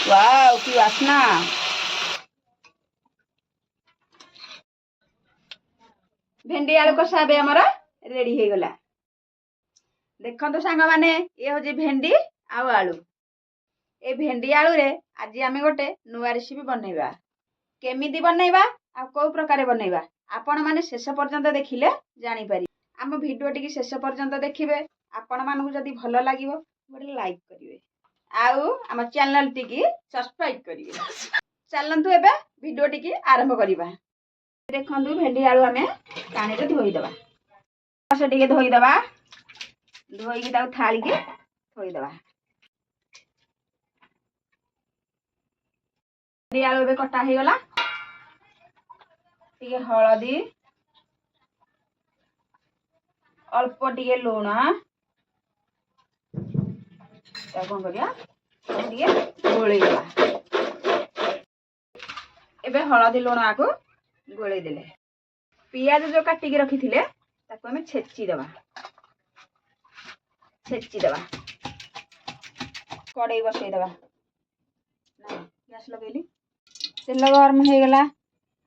Wow की वासना। भेंडी आलू कषा बे हमर रेडी हे गला। देखंतु सांग माने ये हो जे भेंडी आउ आलू। ए भेंडी आलू रे आज आमे गोटे नुवा रेसिपी बनैबा। केमिति बनैबा आ को प्रकार बनैबा आपण माने शेष पर्यंत देखिले जानि पारि। आम वीडियो टिकी शेष पर्यंत देखिबे। आपण मानकु जदि भलो लागिवो गोटे लाइक करिवे आउ आम चैनल टिकी सब्सक्राइब करिवे। चलंतु एबे वीडियो टिकी आरंभ करिबा। देखंतु भेंडी आलू आमे पानी रे धोई दबा। से टिके धोई दबा। धोई की ताऊ थाली के धोई दबा। भेंडी आलू एबे कटा हे गला। टिके हळदी अल्प टिके लूण कौन करिया गोले एबे हलदी लुण आको गोले देले। पियाज जो काटिकी रखी थिले ताको हमें छेची दबा। कड़ाई बसई दबा। गैस लगेली तेल गरम हो गला।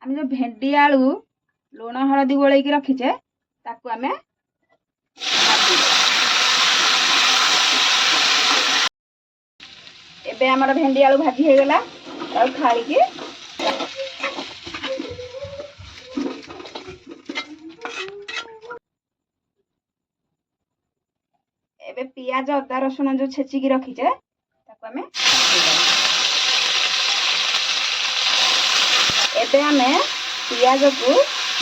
आम जो भेंडी आलू लुण हलदी गोले की रखीचे ताको हमें एबे हमर भेंडी आलू भाजी हे गला। ताऊ थाली की एबे पियाज अदा रसुण जो छेची की रखीचे ताको हमें एबे हमें पियाज को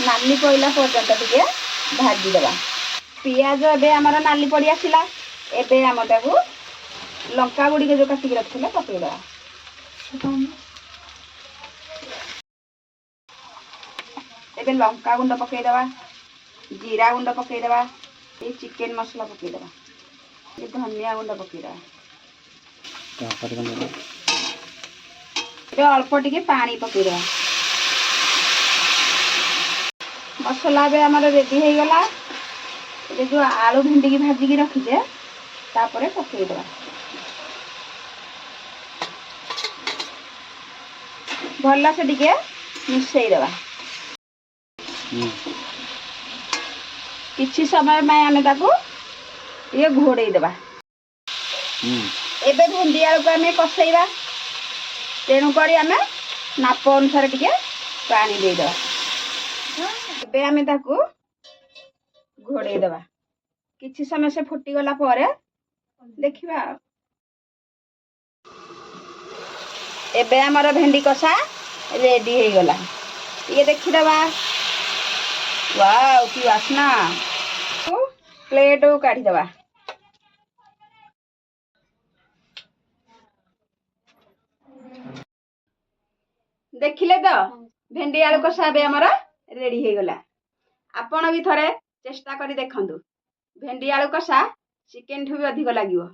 नाली पइला पर्यंत टिके भाजी देबा। पियाज एबे हमर नाली पड़ी आसिला। एबे हम ताको लंका गुड़ी के जो काटिक रखिले पकई दबा। एबे लंका गुंड पकई दबा। जीरा गुंड पकई दबा। ये चिकन मसला पकई दबा। ये धनिया गुंड पकई दबा। अल्प टिके पानी पकई दबा। मसला बे हमर रेडी हे गला। ये जो आलू भेंडी की भाजी की रखीचे तापरे पकई दबा। भल से टिके मिसई दबा। किछि समय में आमे ताको ये घोड़े दबा। एबे भेंडी आलू को आमे कसेइबा। तेणु करी आमे नाप अनुसार टिके पानी दे दबा। एबे आमे ताको घोड़े दबा। किछि समय से फुटी गला परे देखिबा। एबे हमर भेंडी कषा रेडी हे गला। ये देखि दबा। वाओ की वासना। प्लेट काढ़ी दबा। देखिले तो भेंडी आलू कषा बे हमर रेडी हे गला। आपण भी थरे चेष्टा करी देखंतु। भेंडी आलू कषा चिकन ठु भी अधिक लागिवो।